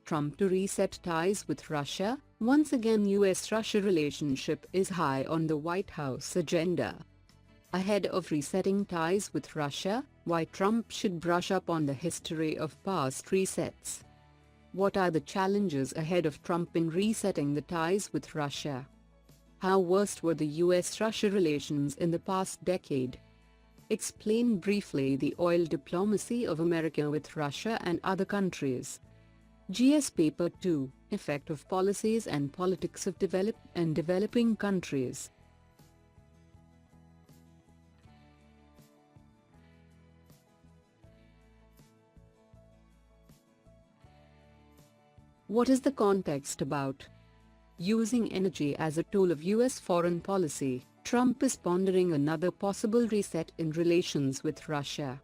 Trump to reset ties with Russia. Once again, US-Russia relationship is high on the White House agenda. Ahead of resetting ties with Russia, why Trump should brush up on the history of past resets. What are the challenges ahead of Trump in resetting the ties with Russia? How worst were the US-Russia relations in the past decade? Explain briefly the oil diplomacy of America with Russia and other countries. GS Paper 2, Effect of Policies and Politics of Developed and Developing Countries. What is the context about? Using energy as a tool of US foreign policy, Trump is pondering another possible reset in relations with Russia.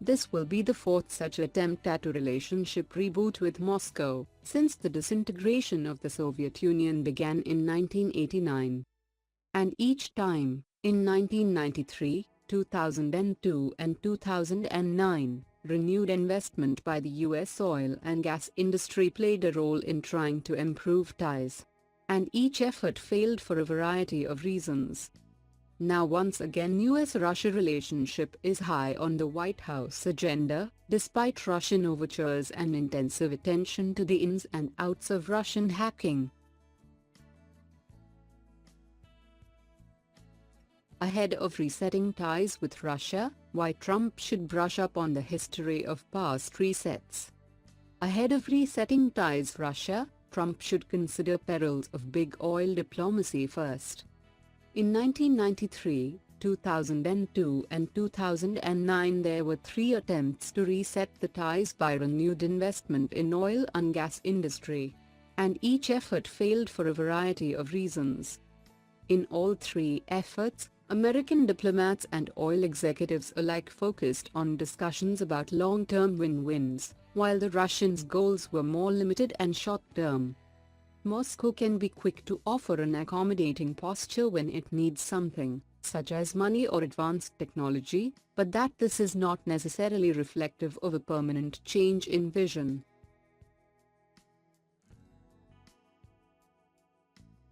This will be the fourth such attempt at a relationship reboot with Moscow, since the disintegration of the Soviet Union began in 1989. And each time, in 1993, 2002 and 2009, renewed investment by the US oil and gas industry played a role in trying to improve ties. And each effort failed for a variety of reasons. Now once again US-Russia relationship is high on the White House agenda, despite Russian overtures and intensive attention to the ins and outs of Russian hacking. Ahead of resetting ties with Russia, why Trump should brush up on the history of past resets. Ahead of resetting ties with Russia, Trump should consider perils of big oil diplomacy first. In 1993, 2002 and 2009 there were three attempts to reset the ties by renewed investment in oil and gas industry. And each effort failed for a variety of reasons. In all three efforts, American diplomats and oil executives alike focused on discussions about long-term win-wins, while the Russians' goals were more limited and short-term. Moscow can be quick to offer an accommodating posture when it needs something, such as money or advanced technology, but that this is not necessarily reflective of a permanent change in vision.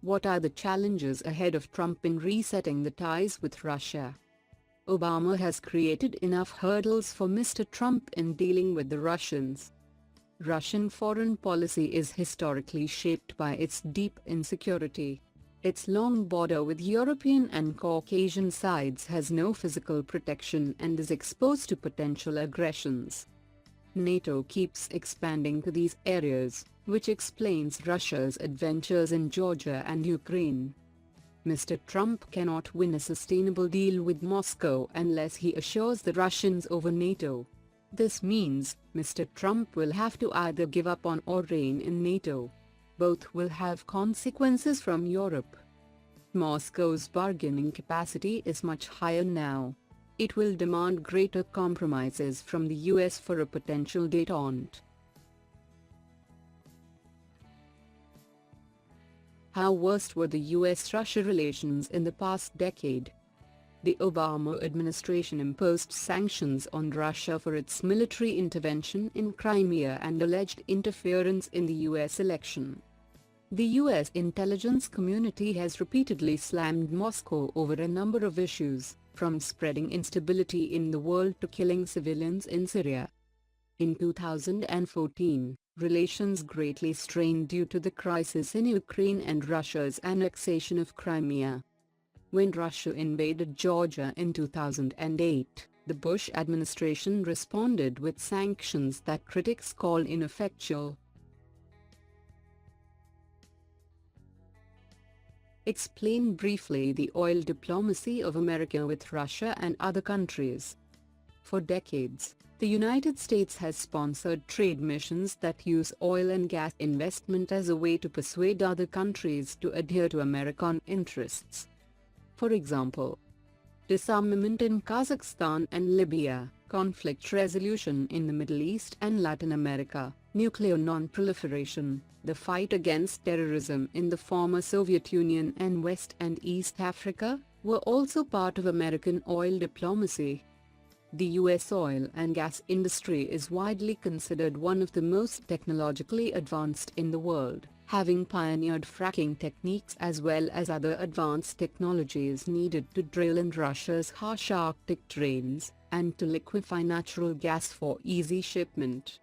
What are the challenges ahead of Trump in resetting the ties with Russia? Obama has created enough hurdles for Mr. Trump in dealing with the Russians. Russian foreign policy is historically shaped by its deep insecurity. Its long border with European and Caucasian sides has no physical protection and is exposed to potential aggressions. NATO keeps expanding to these areas, which explains Russia's adventures in Georgia and Ukraine. Mr. Trump cannot win a sustainable deal with Moscow unless he assures the Russians over NATO. This means, Mr. Trump will have to either give up on or rein in NATO. Both will have consequences from Europe. Moscow's bargaining capacity is much higher now. It will demand greater compromises from the US for a potential détente. How worst were the US-Russia relations in the past decade? The Obama administration imposed sanctions on Russia for its military intervention in Crimea and alleged interference in the US election. The US intelligence community has repeatedly slammed Moscow over a number of issues, from spreading instability in the world to killing civilians in Syria. In 2014, relations greatly strained due to the crisis in Ukraine and Russia's annexation of Crimea. When Russia invaded Georgia in 2008, the Bush administration responded with sanctions that critics call ineffectual. Explain briefly the oil diplomacy of America with Russia and other countries. For decades, the United States has sponsored trade missions that use oil and gas investment as a way to persuade other countries to adhere to American interests. For example, disarmament in Kazakhstan and Libya, conflict resolution in the Middle East and Latin America, nuclear non-proliferation, the fight against terrorism in the former Soviet Union and West and East Africa, were also part of American oil diplomacy. The U.S. oil and gas industry is widely considered one of the most technologically advanced in the world, having pioneered fracking techniques as well as other advanced technologies needed to drill in Russia's harsh Arctic terrains, and to liquefy natural gas for easy shipment.